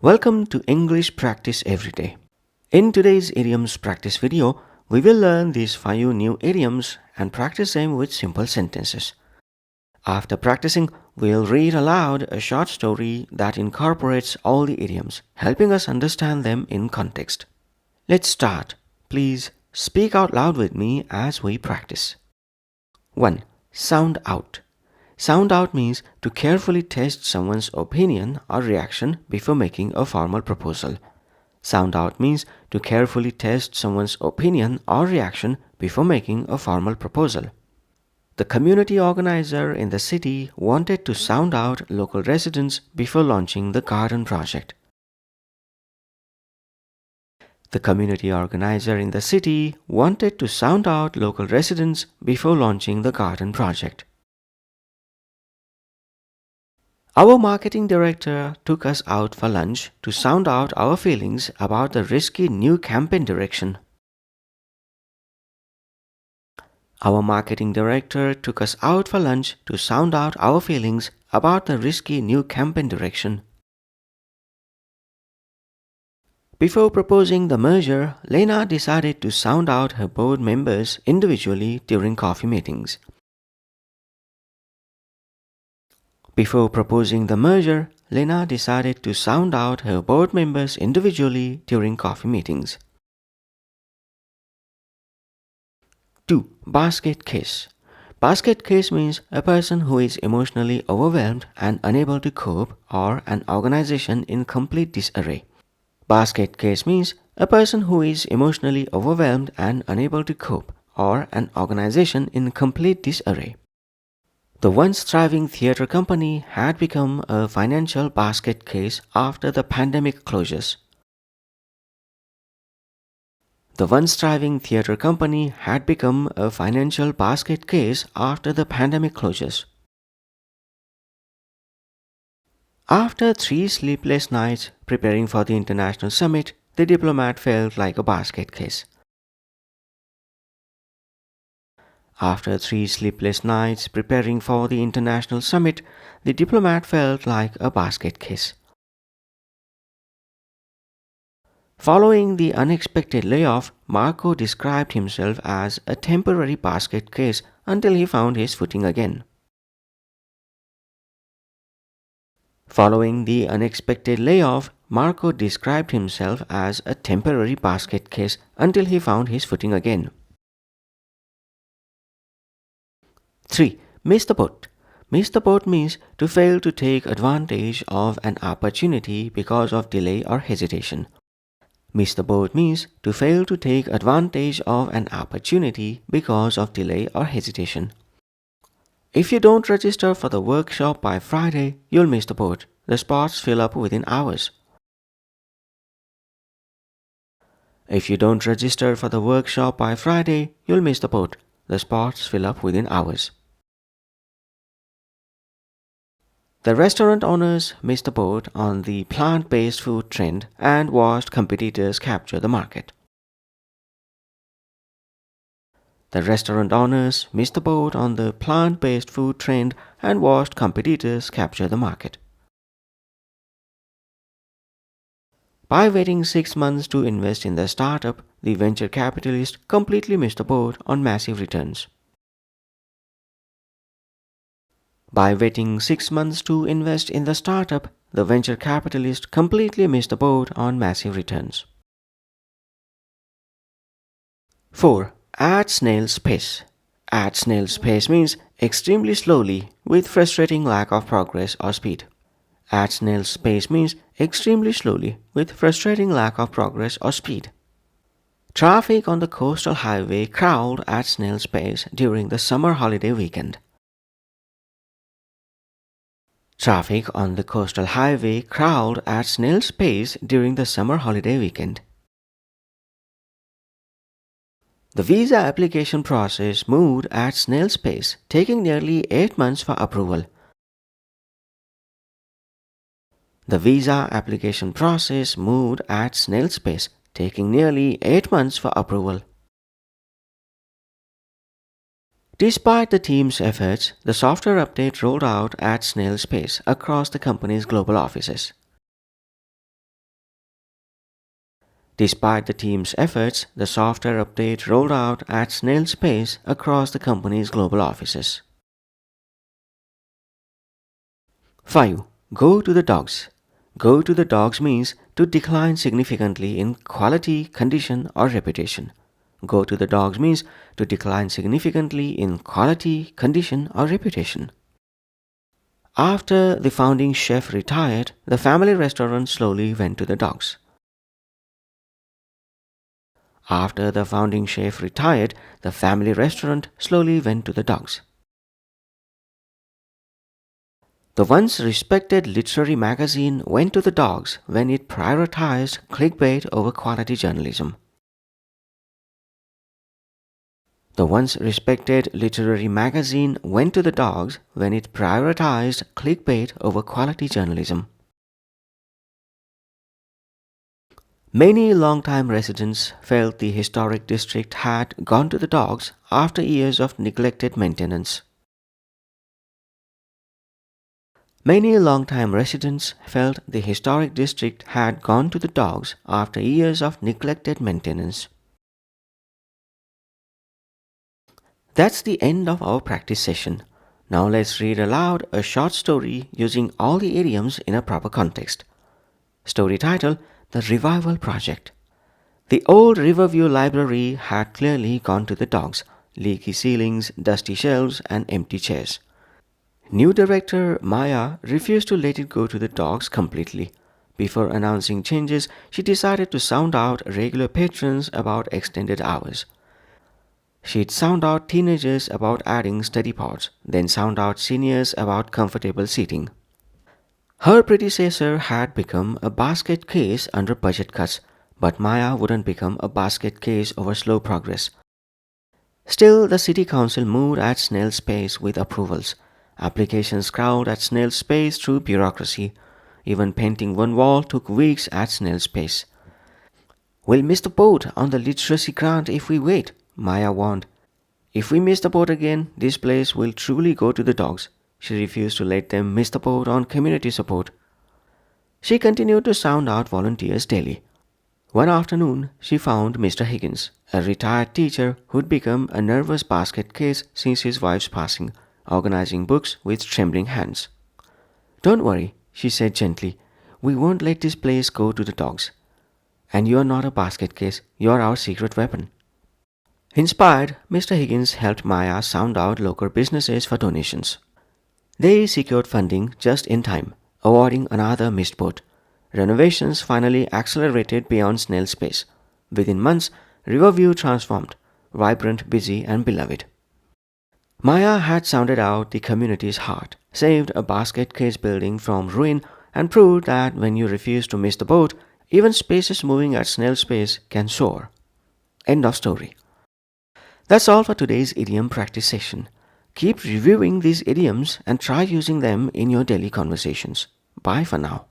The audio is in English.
Welcome to English Practice Everyday. In today's idioms practice video, we will learn these 5 new idioms and practice them with simple sentences. After practicing, we'll read aloud a short story that incorporates all the idioms, helping us understand them in context. Let's start. Please speak out loud with me as we practice. 1. Sound out. Sound out means to carefully test someone's opinion or reaction before making a formal proposal. Sound out means to carefully test someone's opinion or reaction before making a formal proposal. The community organizer in the city wanted to sound out local residents before launching the garden project. The community organizer in the city wanted to sound out local residents before launching the garden project. Our marketing director took us out for lunch to sound out our feelings about the risky new campaign direction. Our marketing director took us out for lunch to sound out our feelings about the risky new campaign direction. Before proposing the merger, Lena decided to sound out her board members individually during coffee meetings. Before proposing the merger, Lena decided to sound out her board members individually during coffee meetings. 2. Basket case. Basket case means a person who is emotionally overwhelmed and unable to cope, or an organization in complete disarray. Basket case means a person who is emotionally overwhelmed and unable to cope, or an organization in complete disarray. The once thriving theater company had become a financial basket case after the pandemic closures. The once thriving theater company had become a financial basket case after the pandemic closures. After 3 sleepless nights preparing for the international summit, the diplomat felt like a basket case. After 3 sleepless nights preparing for the international summit, the diplomat felt like a basket case. Following the unexpected layoff, Marco described himself as a temporary basket case until he found his footing again. Following the unexpected layoff, Marco described himself as a temporary basket case until he found his footing again. 3. Miss the boat. Miss the boat means to fail to take advantage of an opportunity because of delay or hesitation. Miss the boat means to fail to take advantage of an opportunity because of delay or hesitation. If you don't register for the workshop by Friday, you'll miss the boat. The spots fill up within hours. If you don't register for the workshop by Friday, you'll miss the boat. The spots fill up within hours. The restaurant owners missed the boat on the plant-based food trend and watched competitors capture the market. The restaurant owners missed the boat on the plant-based food trend and watched competitors capture the market. By waiting 6 months to invest in the startup, the venture capitalist completely missed the boat on massive returns. By waiting 6 months to invest in the startup, the venture capitalist completely missed the boat on massive returns. 4. At snail's pace. At snail's pace means extremely slowly with frustrating lack of progress or speed. At snail's pace means extremely slowly with frustrating lack of progress or speed. Traffic on the coastal highway crawled at snail's pace during the summer holiday weekend. Traffic on the coastal highway crawled at snail's pace during the summer holiday weekend. The visa application process moved at snail's pace, taking nearly 8 months for approval. The visa application process moved at snail's pace, taking nearly 8 months for approval. Despite the team's efforts, the software update rolled out at snail's pace across the company's global offices. Despite the team's efforts, the software update rolled out at snail's pace across the company's global offices. 5. Go to the dogs. Go to the dogs means to decline significantly in quality, condition, or reputation. Go to the dogs means to decline significantly in quality, condition, or reputation. After the founding chef retired, the family restaurant slowly went to the dogs. After the founding chef retired, the family restaurant slowly went to the dogs. The once respected literary magazine went to the dogs when it prioritized clickbait over quality journalism. The once respected literary magazine went to the dogs when it prioritized clickbait over quality journalism. Many long-time residents felt the historic district had gone to the dogs after years of neglected maintenance. Many long-time residents felt the historic district had gone to the dogs after years of neglected maintenance. That's the end of our practice session. Now let's read aloud a short story using all the idioms in a proper context. Story title: The Revival Project. The old Riverview library had clearly gone to the dogs: leaky ceilings, dusty shelves, and empty chairs. New director Maya refused to let it go to the dogs completely. Before announcing changes, she decided to sound out regular patrons about extended hours. She'd sound out teenagers about adding study pods, then sound out seniors about comfortable seating. Her predecessor had become a basket case under budget cuts, but Maya wouldn't become a basket case over slow progress. Still, the city council moved at snail's pace with approvals. Applications crawled at snail's pace through bureaucracy. Even painting one wall took weeks at snail's pace. "We'll miss the boat on the literacy grant if we wait," Maya warned. "If we miss the boat again, this place will truly go to the dogs." She refused to let them miss the boat on community support. She continued to sound out volunteers daily. One afternoon, she found Mr. Higgins, a retired teacher who'd become a nervous basket case since his wife's passing, organizing books with trembling hands. "Don't worry," she said gently. "We won't let this place go to the dogs. And you're not a basket case, you're our secret weapon." Inspired, Mr. Higgins helped Maya sound out local businesses for donations. They secured funding just in time, awarding another missed boat. Renovations finally accelerated beyond snail's pace. Within months, Riverview transformed, vibrant, busy, and beloved. Maya had sounded out the community's heart, saved a basket case building from ruin, and proved that when you refuse to miss the boat, even spaces moving at snail's pace can soar. End of story. That's all for today's idiom practice session. Keep reviewing these idioms and try using them in your daily conversations. Bye for now.